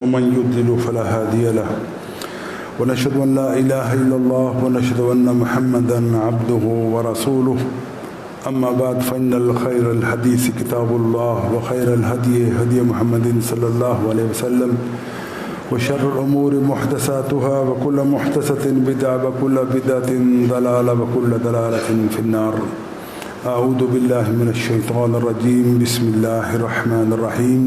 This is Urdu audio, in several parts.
ومن يضلل فلا هادي له ونشهد أن لا إله إلا الله ونشهد أن محمدا عبده ورسوله أما بعد فإن الخير الحديث كتاب الله وخير الهدي هدي محمد صلى الله عليه وسلم وشر الأمور محدثاتها وكل محدثة بدعة وكل بدعة ضلالة وكل ضلالة في النار. أعوذ بالله من الشيطان الرجيم. بسم الله الرحمن الرحيم.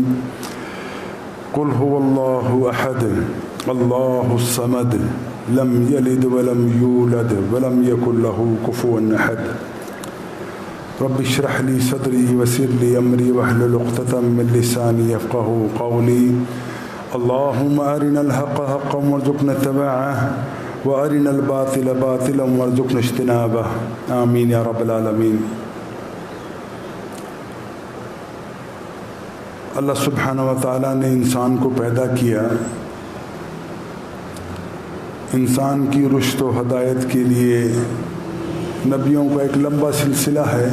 قل هو الله أحد الله الصمد لم يلد ولم يولد ولم يكن له كفوا أحد. رب اشرح لي صدري ويسر لي أمري واحلل عقدة من لساني يفقهوا قولي. اللهم أرنا الحق حقا وارزقنا اتباعه وأرنا الباطل باطلا وارزقنا اجتنابه. آمين يا رب العالمين. اللہ سبحانہ و تعالیٰ نے انسان کو پیدا کیا. انسان کی رشد و ہدایت کے لیے نبیوں کا ایک لمبا سلسلہ ہے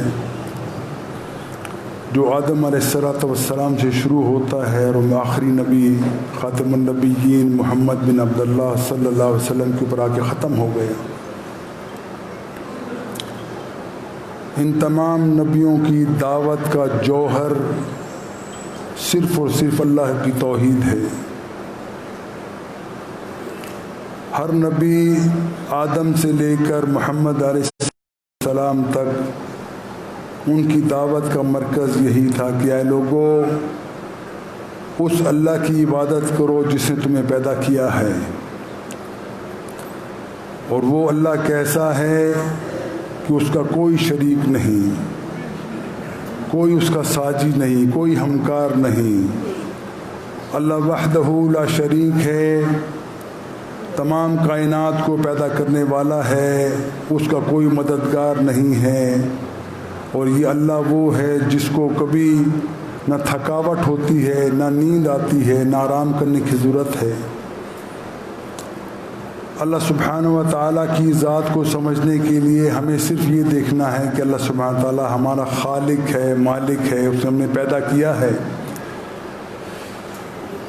جو آدم علیہ السلام سے شروع ہوتا ہے اور آخری نبی خاتم النبیین محمد بن عبداللہ صلی اللہ علیہ وسلم کے اوپر آ کے ختم ہو گیا. ان تمام نبیوں کی دعوت کا جوہر صرف اور صرف اللہ کی توحید ہے. ہر نبی آدم سے لے کر محمد علیہ السلام تک ان کی دعوت کا مرکز یہی تھا کہ اے لوگو اس اللہ کی عبادت کرو جس نے تمہیں پیدا کیا ہے. اور وہ اللہ کیسا ہے کہ اس کا کوئی شریک نہیں, کوئی اس کا ساجی نہیں, کوئی ہمکار نہیں. اللہ وحدہ لا شریک ہے, تمام کائنات کو پیدا کرنے والا ہے, اس کا کوئی مددگار نہیں ہے. اور یہ اللہ وہ ہے جس کو کبھی نہ تھکاوٹ ہوتی ہے, نہ نیند آتی ہے, نہ آرام کرنے کی ضرورت ہے. اللہ سبحانہ و تعالیٰ کی ذات کو سمجھنے کے لیے ہمیں صرف یہ دیکھنا ہے کہ اللہ سبحانہ و تعالیٰ ہمارا خالق ہے, مالک ہے, اس نے ہم نے پیدا کیا ہے,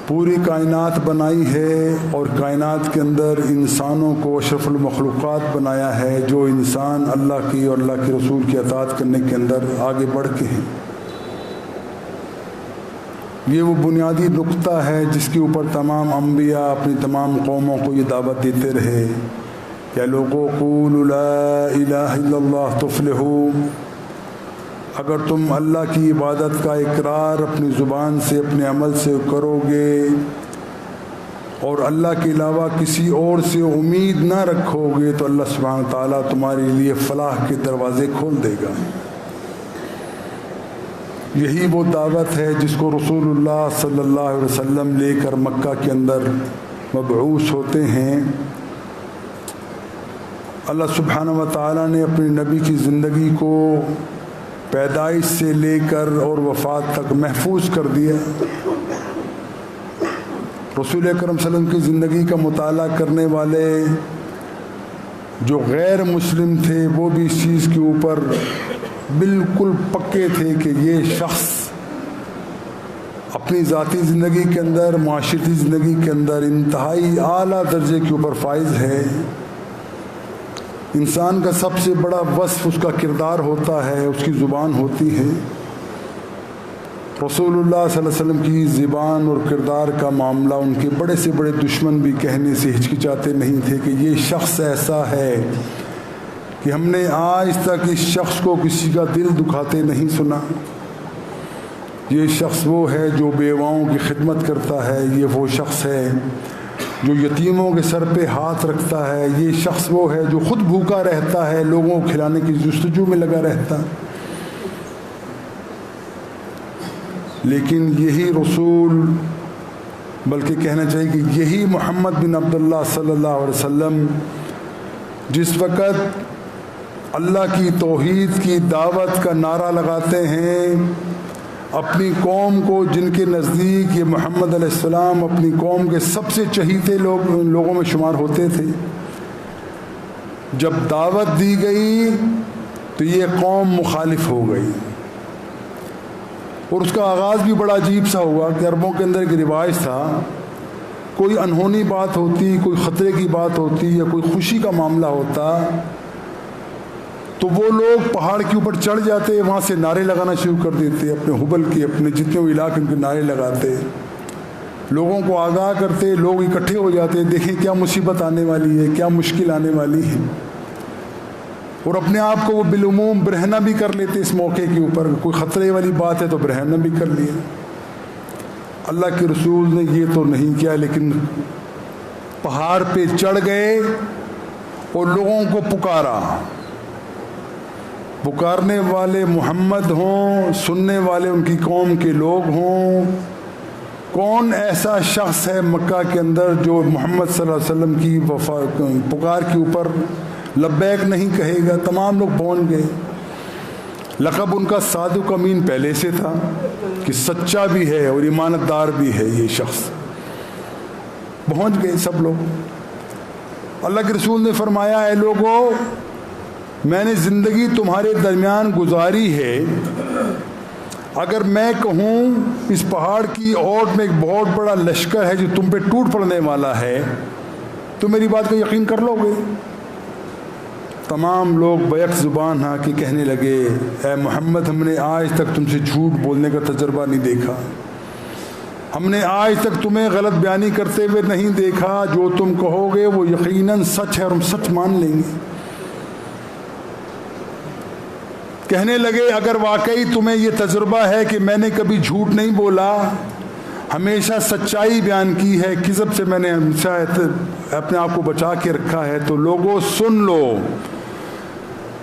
پوری کائنات بنائی ہے اور کائنات کے اندر انسانوں کو اشرف المخلوقات بنایا ہے جو انسان اللہ کی اور اللہ کے رسول کی اطاعت کرنے کے اندر آگے بڑھ کے ہیں. یہ وہ بنیادی نقطہ ہے جس کے اوپر تمام انبیاء اپنی تمام قوموں کو یہ دعوت دیتے رہے کہ لوگوں قولوا لا الہ الا اللہ تفلحوا. اگر تم اللہ کی عبادت کا اقرار اپنی زبان سے اپنے عمل سے کرو گے اور اللہ کے علاوہ کسی اور سے امید نہ رکھو گے تو اللہ سبحانہ تعالیٰ تمہارے لیے فلاح کے دروازے کھول دے گا. یہی وہ دعوت ہے جس کو رسول اللہ صلی اللہ علیہ وسلم لے کر مکہ کے اندر مبعوث ہوتے ہیں. اللہ سبحانہ و تعالیٰ نے اپنے نبی کی زندگی کو پیدائش سے لے کر اور وفات تک محفوظ کر دیا. رسول اکرم صلی اللہ علیہ وسلم کی زندگی کا مطالعہ کرنے والے جو غیر مسلم تھے وہ بھی اس چیز کے اوپر بالکل پکے تھے کہ یہ شخص اپنی ذاتی زندگی کے اندر, معاشرتی زندگی کے اندر انتہائی اعلیٰ درجے کے اوپر فائز ہے. انسان کا سب سے بڑا وصف اس کا کردار ہوتا ہے, اس کی زبان ہوتی ہے. رسول اللہ صلی اللہ علیہ وسلم کی زبان اور کردار کا معاملہ ان کے بڑے سے بڑے دشمن بھی کہنے سے ہچکچاتے نہیں تھے کہ یہ شخص ایسا ہے کہ ہم نے آج تک اس شخص کو کسی کا دل دکھاتے نہیں سنا. یہ شخص وہ ہے جو بیواؤں کی خدمت کرتا ہے, یہ وہ شخص ہے جو یتیموں کے سر پہ ہاتھ رکھتا ہے, یہ شخص وہ ہے جو خود بھوکا رہتا ہے, لوگوں کو کھلانے کی جستجو میں لگا رہتا. لیکن یہی رسول, بلکہ کہنا چاہیے کہ یہی محمد بن عبداللہ صلی اللہ علیہ وسلم جس وقت اللہ کی توحید کی دعوت کا نعرہ لگاتے ہیں اپنی قوم کو, جن کے نزدیک یہ محمد علیہ السلام اپنی قوم کے سب سے چہیتے لوگوں میں شمار ہوتے تھے, جب دعوت دی گئی تو یہ قوم مخالف ہو گئی. اور اس کا آغاز بھی بڑا عجیب سا ہوا کہ عربوں کے اندر ایک رواج تھا کوئی انہونی بات ہوتی، کوئی خطرے کی بات ہوتی یا کوئی خوشی کا معاملہ ہوتا تو وہ لوگ پہاڑ کے اوپر چڑھ جاتے، وہاں سے نعرے لگانا شروع کر دیتے، اپنے حبل کے، اپنے جتنے وہ علاقے ان کے نعرے لگاتے، لوگوں کو آگاہ کرتے، لوگ اکٹھے ہو جاتے، دیکھیں کیا مصیبت آنے والی ہے، کیا مشکل آنے والی ہے، اور اپنے آپ کو وہ بالعموم برہنہ بھی کر لیتے اس موقع کے اوپر، کوئی خطرے والی بات ہے تو برہنہ بھی کر لیے۔ اللہ کے رسول نے یہ تو نہیں کیا، لیکن پہاڑ پہ چڑھ گئے اور لوگوں کو پکارا۔ پکارنے والے محمد ہوں، سننے والے ان کی قوم کے لوگ ہوں۔ کون ایسا شخص ہے مکہ کے اندر جو محمد صلی اللہ علیہ وسلم کی پکار کے اوپر لبیک نہیں کہے گا؟ تمام لوگ پہنچ گئے۔ لقب ان کا صادق امین پہلے سے تھا کہ سچا بھی ہے اور امانت دار بھی ہے یہ شخص۔ پہنچ گئے سب لوگ۔ اللہ کے رسول نے فرمایا، اے لوگو، میں نے زندگی تمہارے درمیان گزاری ہے، اگر میں کہوں اس پہاڑ کی اوٹ میں ایک بہت بڑا لشکر ہے جو تم پہ ٹوٹ پڑنے والا ہے، تو میری بات کا یقین کر لو گے؟ تمام لوگ بیک زبان ہاں کہ کہنے لگے، اے محمد، ہم نے آج تک تم سے جھوٹ بولنے کا تجربہ نہیں دیکھا، ہم نے آج تک تمہیں غلط بیانی کرتے ہوئے نہیں دیکھا، جو تم کہو گے وہ یقیناً سچ ہے اور ہم سچ مان لیں گے۔ کہنے لگے، اگر واقعی تمہیں یہ تجربہ ہے کہ میں نے کبھی جھوٹ نہیں بولا، ہمیشہ سچائی بیان کی ہے، کذب سے میں نے ہمیشہ اپنے آپ کو بچا کے رکھا ہے، تو لوگوں سن لو،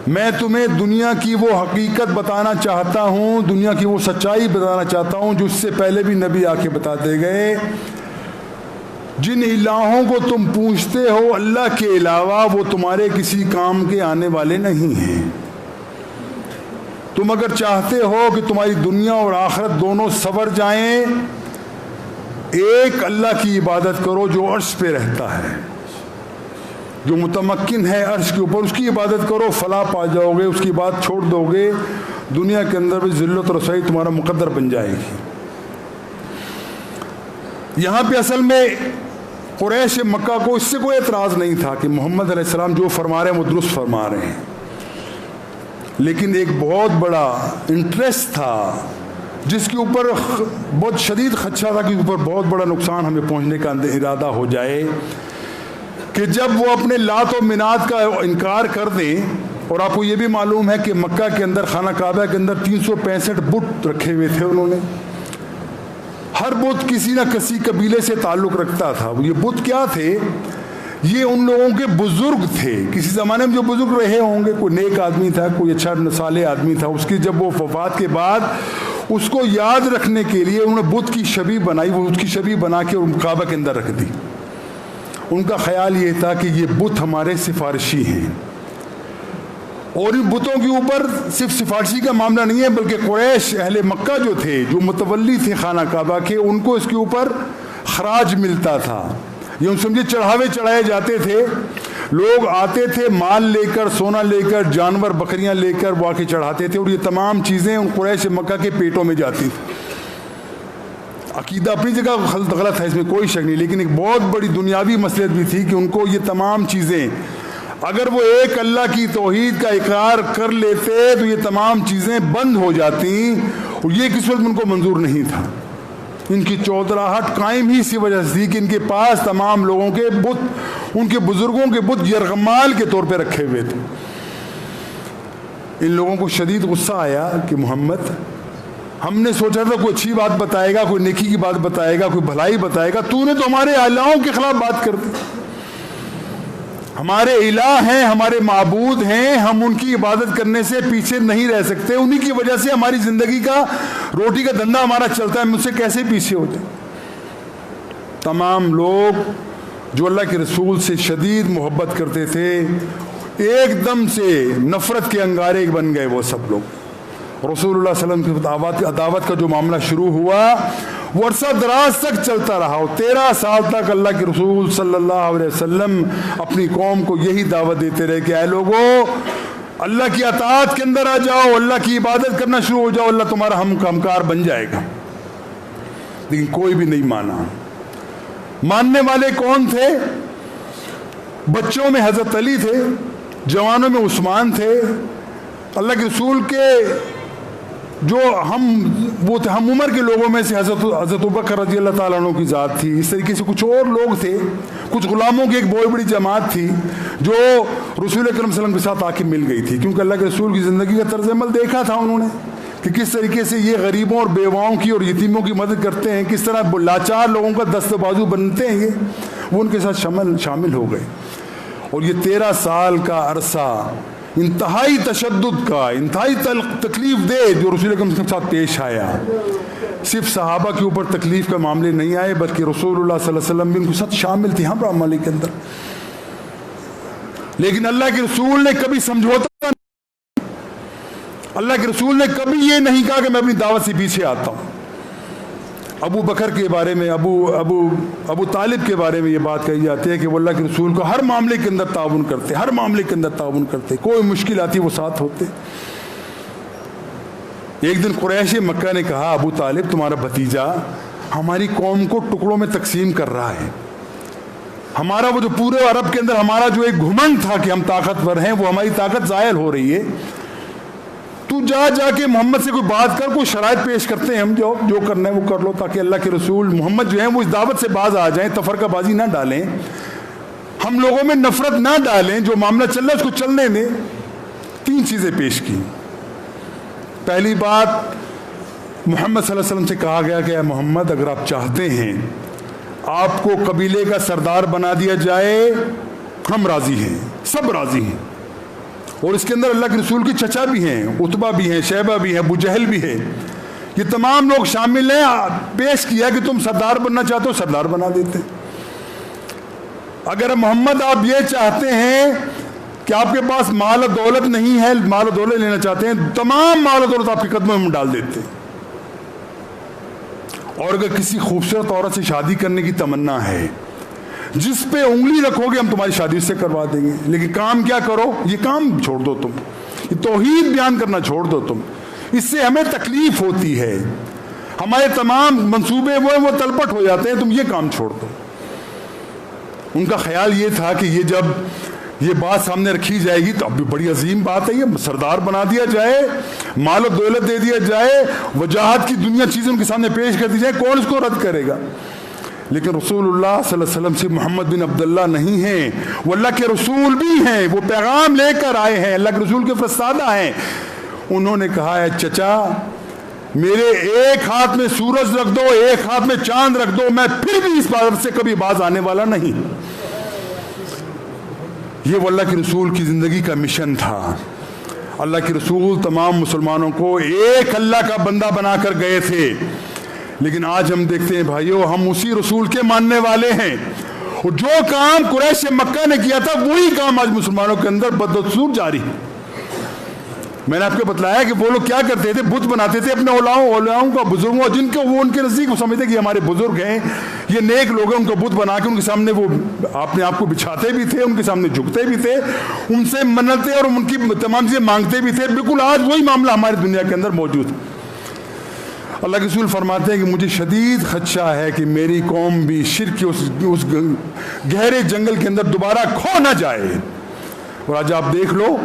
میں تمہیں دنیا کی وہ حقیقت بتانا چاہتا ہوں، دنیا کی وہ سچائی بتانا چاہتا ہوں جو اس سے پہلے بھی نبی آ کے بتاتے گئے۔ جن الہوں کو تم پوچھتے ہو اللہ کے علاوہ، وہ تمہارے کسی کام کے آنے والے نہیں ہیں۔ تم اگر چاہتے ہو کہ تمہاری دنیا اور آخرت دونوں سنور جائیں، ایک اللہ کی عبادت کرو جو عرش پہ رہتا ہے، جو متمکن ہے عرش کے اوپر، اس کی عبادت کرو، فلاح پا جاؤ گے۔ اس کی بات چھوڑ دو گے، دنیا کے اندر بھی ذلت و رسوائی تمہارا مقدر بن جائے گی۔ یہاں پہ اصل میں قریش مکہ کو اس سے کوئی اعتراض نہیں تھا کہ محمد علیہ السلام جو فرما رہے ہیں وہ درست فرما رہے ہیں، لیکن ایک بہت بڑا انٹرسٹ تھا جس کے اوپر بہت شدید خدشہ تھا کہ اوپر بہت بڑا نقصان ہمیں پہنچنے کا ارادہ ہو جائے، کہ جب وہ اپنے لات و منات کا انکار کر دیں۔ اور آپ کو یہ بھی معلوم ہے کہ مکہ کے اندر، خانہ کعبہ کے اندر 365 بت رکھے ہوئے تھے انہوں نے، ہر بت کسی نہ کسی قبیلے سے تعلق رکھتا تھا۔ یہ بت کیا تھے؟ یہ ان لوگوں کے بزرگ تھے، کسی زمانے میں جو بزرگ رہے ہوں گے، کوئی نیک آدمی تھا، کوئی اچھا صالح آدمی تھا، اس کی جب وہ وفات کے بعد اس کو یاد رکھنے کے لیے انہوں نے بت کی شبیہ بنائی، وہ بت کی شبیہ بنا کے کعبہ کے اندر رکھ دی۔ ان کا خیال یہ تھا کہ یہ بت ہمارے سفارشی ہیں، اور ان بتوں کے اوپر صرف سفارشی کا معاملہ نہیں ہے، بلکہ قریش اہل مکہ جو تھے، جو متولی تھے خانہ کعبہ کے، ان کو اس کے اوپر خراج ملتا تھا۔ یہ سمجھے چڑھاوے چڑھائے جاتے تھے، لوگ آتے تھے مال لے کر، سونا لے کر، جانور بکریاں لے کر وہ آ کے چڑھاتے تھے، اور یہ تمام چیزیں ان قریش مکہ کے پیٹوں میں جاتی تھی۔ عقیدہ اپنی جگہ غلط ہے، اس میں کوئی شک نہیں، لیکن ایک بہت بڑی دنیاوی مصلحت بھی تھی کہ ان کو یہ تمام چیزیں، اگر وہ ایک اللہ کی توحید کا اقرار کر لیتے تو یہ تمام چیزیں بند ہو جاتی، اور یہ کس وقت ان کو منظور نہیں تھا۔ ان کی چودراہٹ قائم ہی اسی وجہ سے تھی کہ ان کے پاس تمام لوگوں کے بت، ان کے بزرگوں کے بت یرغمال کے طور پہ رکھے ہوئے تھے۔ ان لوگوں کو شدید غصہ آیا کہ محمد، ہم نے سوچا تھا کوئی اچھی بات بتائے گا، کوئی نیکی کی بات بتائے گا، کوئی بھلائی بتائے گا، تو نے تو ہمارے الہوں کے خلاف بات کر دی۔ ہمارے الہ ہیں، ہمارے معبود ہیں، ہم ان کی عبادت کرنے سے پیچھے نہیں رہ سکتے، انہی کی وجہ سے ہماری زندگی کا، روٹی کا دھندا ہمارا چلتا ہے، ہم ان سے کیسے پیچھے ہوتے۔ تمام لوگ جو اللہ کے رسول سے شدید محبت کرتے تھے، ایک دم سے نفرت کے انگارے بن گئے وہ سب لوگ۔ رسول اللہ صلی اللہ علیہ وسلم کی عداوت کا جو معاملہ شروع ہوا وہ عرصہ دراز تک چلتا رہا، اور 13 سال تک اللہ کے رسول صلی اللہ علیہ وسلم اپنی قوم کو یہی دعوت دیتے رہے کہ اے لوگو، اللہ کی اطاعت کے اندر آ جاؤ، اللہ کی عبادت کرنا شروع ہو جاؤ، اللہ تمہارا ہمکار بن جائے گا۔ لیکن کوئی بھی نہیں مانا۔ ماننے والے کون تھے؟ بچوں میں حضرت علی تھے، جوانوں میں عثمان تھے، اللہ کے رسول کے جو وہ تھے ہم عمر کے لوگوں میں سے حضرت ابوبکر رضی اللہ تعالیٰ عنہ کی ذات تھی. اس طریقے سے کچھ اور لوگ تھے، کچھ غلاموں کی ایک بہت بڑی جماعت تھی جو رسول اکرم صلی اللہ علیہ وسلم کے ساتھ آ کے مل گئی تھی، کیونکہ اللہ کے رسول کی زندگی کا طرز عمل دیکھا تھا انہوں نے کہ کس طریقے سے یہ غریبوں اور بیواؤں کی اور یتیموں کی مدد کرتے ہیں، کس طرح لاچار لوگوں کا دست بازو بنتے ہیں. وہ ان کے ساتھ شامل ہو گئے. اور یہ 13 سال کا عرصہ انتہائی تشدد کا، انتہائی تکلیف دہ جو رسول اکرم کے ساتھ پیش آیا. صرف صحابہ کے اوپر تکلیف کا معاملے نہیں آئے بلکہ رسول اللہ صلی اللہ علیہ وسلم بھی ان کے ساتھ شامل تھے ہم معاملے کے اندر. لیکن اللہ کے رسول نے کبھی سمجھوتا نہیں، اللہ کے رسول نے کبھی یہ نہیں کہا کہ میں اپنی دعوت سے پیچھے آتا ہوں. ابو بکر کے بارے میں ابو طالب کے بارے میں یہ بات کہی جاتی ہے کہ وہ اللہ کے رسول کو ہر معاملے کے اندر تعاون کرتے، ہر معاملے کے اندر تعاون کرتے، کوئی مشکل آتی وہ ساتھ ہوتے. ایک دن قریش مکہ نے کہا ابو طالب تمہارا بھتیجا ہماری قوم کو ٹکڑوں میں تقسیم کر رہا ہے، ہمارا وہ جو پورے عرب کے اندر ہمارا جو ایک گھمنڈ تھا کہ ہم طاقتور ہیں وہ ہماری طاقت زائل ہو رہی ہے. تو جا کے محمد سے کوئی بات کر، کوئی شرائط پیش کرتے ہیں، ہم جو کرنا ہے وہ کر لو تاکہ اللہ کے رسول محمد جو ہیں وہ اس دعوت سے باز آ جائیں، تفرقہ بازی نہ ڈالیں، ہم لوگوں میں نفرت نہ ڈالیں، جو معاملہ چل رہا ہے اس کو چلنے دیں. 3 چیزیں پیش کی. پہلی بات محمد صلی اللہ علیہ وسلم سے کہا گیا کہ اے محمد اگر آپ چاہتے ہیں آپ کو قبیلے کا سردار بنا دیا جائے ہم راضی ہیں، سب راضی ہیں. اور اس کے اندر اللہ کے رسول کے چچا بھی ہیں، عتبہ بھی ہیں، شیبہ بھی ہیں، ابو جہل بھی ہے، یہ تمام لوگ شامل ہیں. پیش کیا کہ تم سردار بننا چاہتے ہو سردار بنا دیتے. اگر محمد آپ یہ چاہتے ہیں کہ آپ کے پاس مال و دولت نہیں ہے، مال و دولت لینا چاہتے ہیں، تمام مال و دولت آپ کے قدموں میں ڈال دیتے. اور اگر کسی خوبصورت عورت سے شادی کرنے کی تمنا ہے، جس پہ انگلی رکھو گے ہم تمہاری شادی اس سے کروا دیں گے، لیکن کام کیا کرو، یہ کام چھوڑ دو، تم یہ توحید بیان کرنا چھوڑ دو، تم اس سے ہمیں تکلیف ہوتی ہے، ہمارے تمام منصوبے وہ تلپٹ ہو جاتے ہیں، تم یہ کام چھوڑ دو. ان کا خیال یہ تھا کہ یہ جب یہ بات سامنے رکھی جائے گی تو اب بھی بڑی عظیم بات ہے، یہ سردار بنا دیا جائے، مال و دولت دے دیا جائے، وجاہت کی دنیا چیزیں ان کے سامنے پیش کر دی جائے، کون اس کو رد کرے گا. لیکن رسول اللہ صلی اللہ علیہ وسلم سے محمد بن عبداللہ نہیں ہیں، وہ اللہ کے رسول بھی ہیں، وہ پیغام لے کر آئے ہیں، اللہ کے رسول کے فرستادہ ہیں. انہوں نے کہا ہے چچا میرے ایک ہاتھ میں سورج رکھ دو، ایک ہاتھ میں چاند رکھ دو، میں پھر بھی اس بات سے کبھی باز آنے والا نہیں. یہ وہ اللہ کے رسول کی زندگی کا مشن تھا. اللہ کے رسول تمام مسلمانوں کو ایک اللہ کا بندہ بنا کر گئے تھے. لیکن آج ہم دیکھتے ہیں بھائیو ہم اسی رسول کے ماننے والے ہیں، اور جو کام قریش مکہ نے کیا تھا وہی کام آج مسلمانوں کے اندر بدستور جاری ہے. میں نے آپ کو بتلایا کہ وہ لوگ کیا کرتے تھے، بت بناتے تھے اپنے اولیاؤں کا، بزرگوں، جن کو وہ ان کے نزدیک وہ سمجھتے کہ ہمارے بزرگ ہیں، یہ نیک لوگ ہیں، ان کو بت بنا کے ان کے سامنے وہ اپنے آپ کو بچھاتے بھی تھے، ان کے سامنے جھکتے بھی تھے، ان سے منتیں اور ان کی تمام چیزیں مانگتے بھی تھے. بالکل آج وہی معاملہ ہماری دنیا کے اندر موجود ہے. اللہ کے رسول فرماتے ہیں کہ مجھے شدید خدشہ ہے کہ میری قوم بھی شرک کے اس گہرے جنگل کے اندر دوبارہ کھو نہ جائے. اور آج آپ دیکھ لو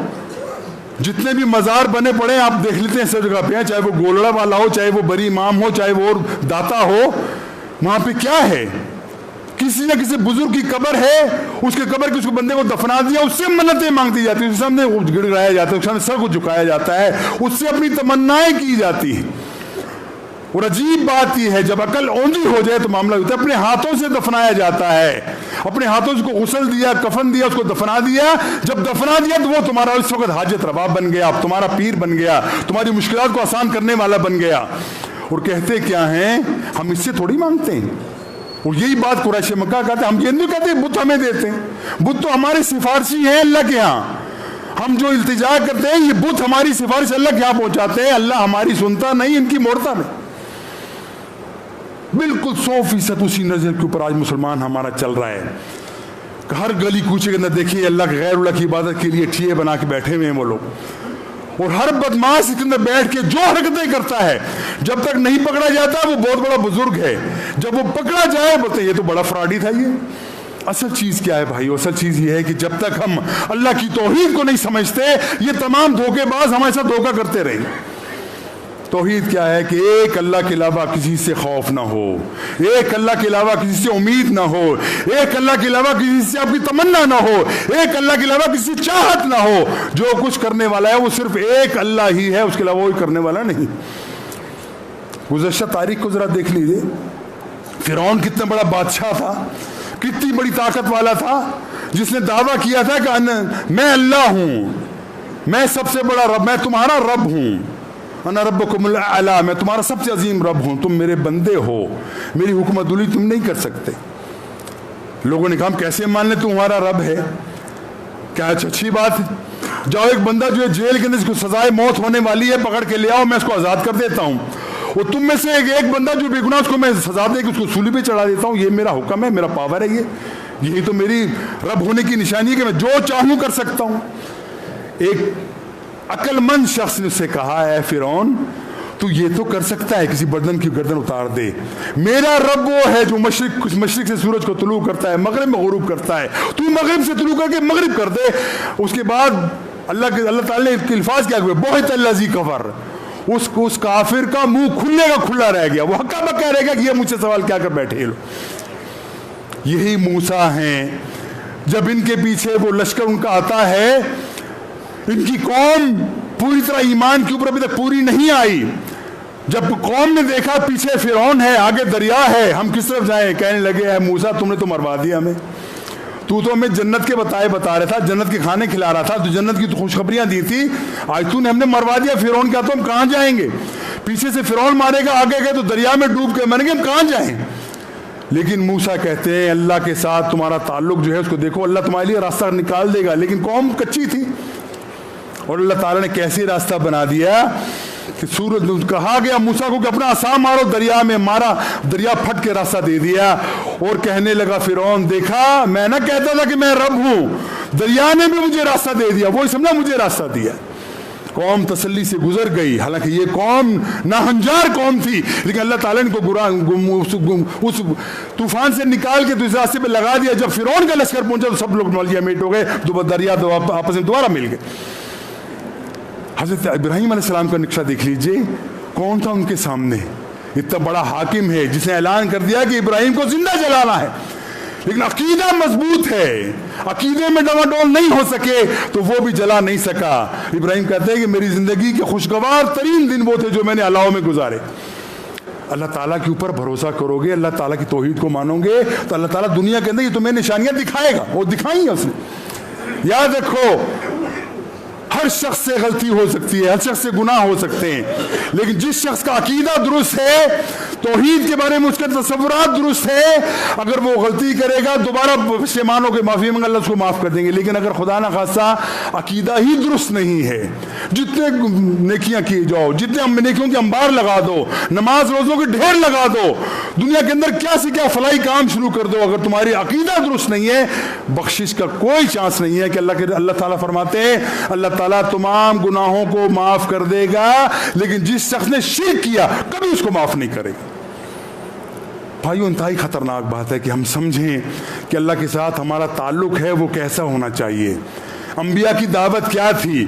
جتنے بھی مزار بنے پڑے آپ دیکھ لیتے ہیں سب جگہ پہ ہیں، چاہے وہ گولڑا والا ہو، چاہے وہ بری امام ہو، چاہے وہ داتا ہو، وہاں پہ کیا ہے، کسی نہ کسی بزرگ کی قبر ہے، اس کے قبر کے اس کو بندے کو دفنا دیا، اس سے منتیں مانگتی جاتی ہیں، اس کے سامنے گڑ گڑایا جاتا ہے، اس کے سامنے سر کو جھکایا جاتا ہے، اس سے اپنی تمنائیں کی جاتی ہیں. اور عجیب بات یہ ہے جب عقل اونجی ہو جائے تو معاملہ ہوتا ہے، اپنے ہاتھوں سے دفنایا جاتا ہے، اپنے ہاتھوں سے اس کو غسل دیا، کفن دیا، اس کو دفنا دیا. جب دفنا دیا تو وہ تمہارا اس وقت حاجت روا بن گیا، تمہارا پیر بن گیا، تمہاری مشکلات کو آسان کرنے والا بن گیا. اور کہتے کیا ہیں، ہم اس سے تھوڑی مانگتے ہیں. اور یہی بات قریش مکہ کہتے ہیں، ہم یہ نہیں کہتے بت ہمیں دیتے ہیں، بت تو ہمارے سفارشی ہیں اللہ کے ہاں، ہم جو التجا کرتے ہیں یہ بت ہماری سفارش اللہ کے ہاں پہنچاتے ہیں، اللہ ہماری سنتا نہیں، ان کی موڑتا نہیں. بالکل 100% اسی نظر کے اوپر آج مسلمان ہمارا چل رہا ہے. ہر گلی کوچے کے اندر دیکھیے اللہ کے غیر اللہ کی عبادت کے لیے ٹھیے بنا کے بیٹھے ہوئے ہیں وہ لوگ. اور ہر بدماش اس کے اندر بیٹھ کے جو حرکتیں کرتا ہے، جب تک نہیں پکڑا جاتا وہ بہت بڑا بزرگ ہے، جب وہ پکڑا جائے بولتے ہیں یہ تو بڑا فراڈی تھا۔ یہ اصل چیز کیا ہے بھائی؟ اصل چیز یہ ہے کہ جب تک ہم اللہ کی توحید کو نہیں سمجھتے، یہ تمام دھوکے باز ہمارے ساتھ دھوکہ کرتے رہیں۔ توحید کیا ہے کہ ایک اللہ کے علاوہ کسی سے خوف نہ ہو، ایک اللہ کے علاوہ کسی سے امید نہ ہو، ایک اللہ کے علاوہ کسی سے آپ کی تمنا نہ ہو، ایک اللہ کے علاوہ کسی سے چاہت نہ ہو۔ جو کچھ کرنے والا ہے وہ صرف ایک اللہ ہی ہے، اس کے علاوہ کوئی کرنے والا نہیں۔ گزشتہ تاریخ کو ذرا دیکھ لیجیے، فرعون کتنا بڑا بادشاہ تھا، کتنی بڑی طاقت والا تھا، جس نے دعویٰ کیا تھا کہ میں اللہ ہوں، میں سب سے بڑا رب، میں تمہارا رب ہوں، انا ربکم الاعلی، میں تمہارا سب سے عظیم رب ہوں، تم میرے بندے ہو، میری حکمت علی تم نہیں کر سکتے۔ لوگوں نے کہا ہم کیسے مان لیں تمہارا رب ہے؟ کیا اچھی بات ہے، جاؤ ایک بندہ جو ہے جیل کے اندر اس کو سزائے موت ہونے والی ہے پکڑ کے لے آؤ، میں اس کو آزاد کر دیتا ہوں، اور تم میں سے ایک بندہ جو بے گناہ اس کو میں سزا دے کے اس کو سولی پہ چڑھا دیتا ہوں۔ یہ میرا حکم ہے، میرا پاور ہے، یہی تو میری رب ہونے کی نشانی ہے کہ میں جو چاہوں کر سکتا ہوں۔ ایک عقل مند شخص نے اس سے کہا ہے فرعون تو یہ تو کر سکتا ہے، کسی بردن کی گردن اتار دے، میرا رب وہ ہے جو مشرق سے سورج کو طلوع کرتا ہے، مغرب میں غروب کرتا ہے، تو مغرب سے طلوع کر کے مغرب کر دے۔ اس کے بعد اللہ تعالیٰ نے الفاظ کیا ہوئے، بہت الذی کفر، اس کافر کا منہ کھلنے کا کھلا رہ گیا، وہ ہکا بکا رہ گیا کہ یہ مجھ سے سوال کیا کر بیٹھے لو۔ یہی موسیٰ ہیں، جب ان کے پیچھے وہ لشکر ان کا آتا ہے، ان کی قوم پوری طرح ایمان کے اوپر ابھی تک پوری نہیں آئی، جب قوم نے دیکھا پیچھے فرعون ہے، آگے دریا ہے، ہم کس طرف جائیں، کہنے لگے اے موسیٰ تم نے تو مروا دیا ہمیں، تو ہمیں جنت کے بتا رہا تھا، جنت کے کھانے کھلا رہا تھا، تو جنت کی تو خوشخبریاں دی تھی، آج تو نے ہم نے مروا دیا فرعون کا، تو ہم کہاں جائیں گے؟ پیچھے سے فرعون مارے گا، آگے گئے تو دریا میں ڈوب کے مریں گے، ہم کہاں جائیں؟ لیکن موسیٰ کہتے ہیں اللہ کے ساتھ تمہارا تعلق جو ہے اس کو دیکھو، اللہ تمہارے لیے راستہ نکال دے گا۔ لیکن قوم کچی تھی، اور اللہ تعالیٰ نے کیسے راستہ بنا دیا کہ سورج کہا گیا موسیٰ کو کہ اپنا عصا مارو، دریا میں مارا، دریا پھٹ کے راستہ دے دیا، اور کہنے لگا فرعون دیکھا میں نہ کہتا تھا کہ میں رب ہوں، دریا نے بھی مجھے راستہ دے دیا، وہی سمجھا مجھے راستہ دیا۔ قوم تسلی سے گزر گئی، حالانکہ یہ قوم ناہنجار قوم تھی، لیکن اللہ تعالیٰ نے کو اس طوفان سے نکال کے دوسرے راستے پہ لگا دیا۔ جب فرعون کا لشکر پہنچا تو سب لوگ ملیا میٹ ہو گئے، دریا آپس میں دوبارہ مل گئے۔ حضرت ابراہیم علیہ السلام کا نقشہ دیکھ لیجئے، کون تھا ان کے سامنے؟ اتنا بڑا حاکم ہے جس نے اعلان کر دیا کہ ابراہیم کو زندہ جلانا ہے، لیکن عقیدہ مضبوط ہے، عقیدے میں ڈواڈول نہیں ہو سکے تو وہ بھی جلا نہیں سکا۔ ابراہیم کہتے ہیں کہ میری زندگی کے خوشگوار ترین دن وہ تھے جو میں نے اللہ میں گزارے۔ اللہ تعالیٰ کے اوپر بھروسہ کرو گے، اللہ تعالیٰ کی توحید کو مانو گے تو اللہ تعالیٰ دنیا کے اندر یہ تمہیں نشانیاں دکھائے گا، وہ دکھائیں گے اس نے۔ یاد رکھو ہر شخص سے غلطی ہو سکتی ہے، ہر شخص سے گناہ ہو سکتے ہیں، لیکن جس شخص کا عقیدہ درست ہے، توحید کے بارے میں اس کے تصورات درست ہے، اگر وہ غلطی کرے گا دوبارہ پشیمان ہو کے معافی مانگے، اللہ اس کو معاف کر دیں گے۔ لیکن اگر خدا نہ خواستہ عقیدہ ہی درست نہیں ہے، جتنے نیکیاں کی جاؤ، جتنے نیکیوں کے انبار لگا دو، نماز روزوں کے ڈھیر لگا دو، دنیا کے اندر کیا سے کیا فلاحی کام شروع کر دو، اگر تمہاری عقیدہ درست نہیں ہے بخشش کا کوئی چانس نہیں ہے۔ کہ اللہ تعالیٰ فرماتے ہیں اللہ تعالیٰ تمام گناہوں کو معاف کر دے گا، لیکن جس شخص نے شرک کیا کبھی اس کو معاف نہیں کرے گا۔ بھائیو انتہائی خطرناک بات ہے کہ ہم سمجھیں کہ اللہ کے ساتھ ہمارا تعلق ہے وہ کیسا ہونا چاہیے۔ انبیاء کی دعوت کیا تھی،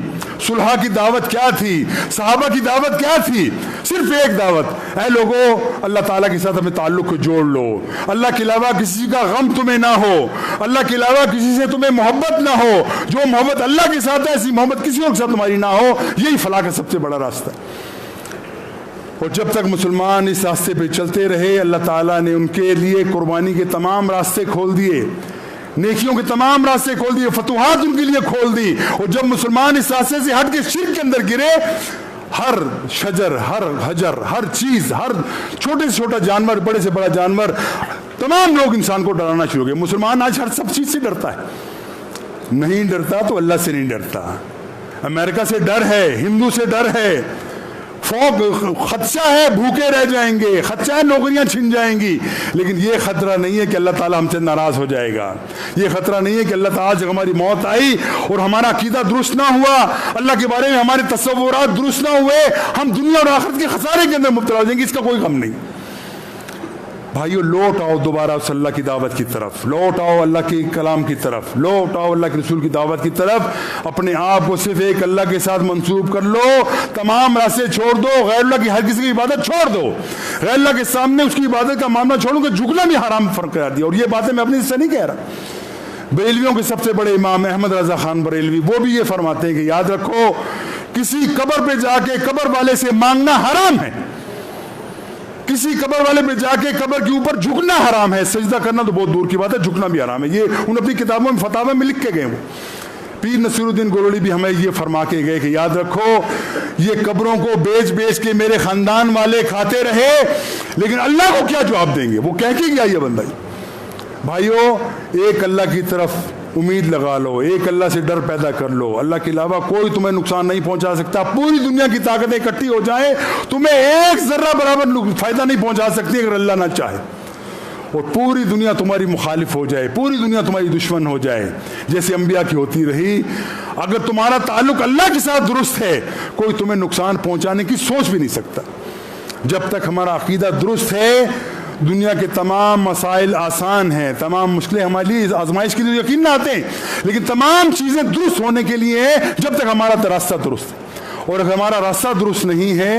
صلحاء کی دعوت کیا تھی، صحابہ کی دعوت کیا تھی؟ صرف ایک دعوت، اے لوگو اللہ تعالیٰ کے ساتھ ہمیں تعلق کو جوڑ لو، اللہ کے علاوہ کسی کا غم تمہیں نہ ہو، اللہ کے علاوہ کسی سے تمہیں محبت نہ ہو، جو محبت اللہ کے ساتھ ہے ایسی محبت کسی اور کے ساتھ تمہاری نہ ہو، یہی فلاح کا سب سے بڑا راستہ ہے۔ اور جب تک مسلمان اس راستے پہ چلتے رہے اللہ تعالیٰ نے ان کے لیے قربانی کے تمام راستے کھول دیے، نیکیوں کے تمام راستے کھول دیے، فتوحات ان کے لیے کھول دی۔ اور جب مسلمان اس راستے سے ہٹ کے شرک کے اندر گرے، ہر شجر، ہر حجر، ہر چیز، ہر چھوٹے سے چھوٹا جانور، بڑے سے بڑا جانور، تمام لوگ انسان کو ڈرانا شروع ہو گئے۔ مسلمان آج ہر سب چیز سے ڈرتا ہے، نہیں ڈرتا تو اللہ سے نہیں ڈرتا۔ امریکہ سے ڈر ہے، ہندو سے ڈر ہے، خدشہ ہے بھوکے رہ جائیں گے، خدشہ ہے نوکریاں چھن جائیں گی، لیکن یہ خطرہ نہیں ہے کہ اللہ تعالیٰ ہم سے ناراض ہو جائے گا، یہ خطرہ نہیں ہے کہ اللہ تعالیٰ جب ہماری موت آئی اور ہمارا عقیدہ درست نہ ہوا، اللہ کے بارے میں ہمارے تصورات درست نہ ہوئے، ہم دنیا اور آخرت کے خسارے کے اندر مبتلا ہو جائیں گے، اس کا کوئی غم نہیں۔ بھائیو لوٹ آؤ دوبارہ اس اللہ کی دعوت کی طرف، لوٹ آؤ اللہ کے کلام کی طرف، لوٹ آؤ اللہ کے رسول کی دعوت کی طرف، اپنے آپ کو صرف ایک اللہ کے ساتھ منسوب کر لو، تمام راستے چھوڑ دو، غیر اللہ کی ہر کسی کی عبادت چھوڑ دو، غیر اللہ کے سامنے اس کی عبادت کا معاملہ چھوڑوں کہ جھکنا بھی حرام فرق کرا دیا۔ اور یہ باتیں میں اپنی سے نہیں کہہ رہا، بریلویوں کے سب سے بڑے امام احمد رضا خان بریلوی وہ بھی یہ فرماتے ہیں کہ یاد رکھو کسی قبر پہ جا کے قبر والے سے مانگنا حرام ہے، کسی قبر والے پہ جا کے قبر کے اوپر جھکنا حرام ہے، سجدہ کرنا تو بہت دور کی بات ہے، جھکنا بھی حرام ہے۔ یہ ان اپنی کتابوں میں فتاوی میں لکھ کے گئے وہ پیر نصیر الدین گولوڑی بھی ہمیں یہ فرما کے گئے کہ یاد رکھو یہ قبروں کو بیچ بیچ کے میرے خاندان والے کھاتے رہے، لیکن اللہ کو کیا جواب دیں گے؟ وہ کہہ کے گیا یہ بندہ ہی۔ بھائیو ایک اللہ کی طرف امید لگا لو، ایک اللہ سے ڈر پیدا کر لو، اللہ کے علاوہ کوئی تمہیں نقصان نہیں پہنچا سکتا، پوری دنیا کی طاقتیں اکٹھی ہو جائیں تمہیں ایک ذرہ برابر فائدہ نہیں پہنچا سکتی اگر اللہ نہ چاہے، اور پوری دنیا تمہاری مخالف ہو جائے، پوری دنیا تمہاری دشمن ہو جائے جیسے انبیاء کی ہوتی رہی، اگر تمہارا تعلق اللہ کے ساتھ درست ہے کوئی تمہیں نقصان پہنچانے کی سوچ بھی نہیں سکتا۔ جب تک ہمارا عقیدہ درست ہے دنیا کے تمام مسائل آسان ہیں، تمام مشکلیں ہمارے لیے آزمائش کے لیے یقین نہ آتے ہیں، لیکن تمام چیزیں درست ہونے کے لیے جب تک ہمارا راستہ درست ہے، اور اگر ہمارا راستہ درست نہیں ہے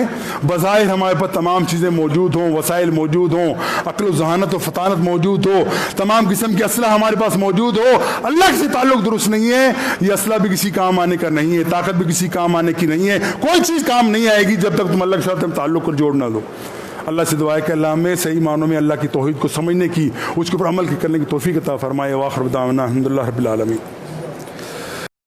بظاہر ہمارے پاس تمام چیزیں موجود ہوں، وسائل موجود ہوں، عقل و ذہانت و فطانت موجود ہو، تمام قسم کی اسلحہ ہمارے پاس موجود ہو، اللہ سے تعلق درست نہیں ہے، یہ اسلحہ بھی کسی کام آنے کا نہیں ہے، طاقت بھی کسی کام آنے کی نہیں ہے، کوئی چیز کام نہیں آئے گی جب تک تم اللہ کے ساتھ تعلق کو جوڑ نہ دو۔ اللہ سے دعا ہے کہ اللہ ہمیں صحیح معنوں میں اللہ کی توحید کو سمجھنے کی، اس کے اوپر عمل کرنے کی توفیق عطا فرمائے۔ وآخر دعوانا الحمدللہ رب العالمین۔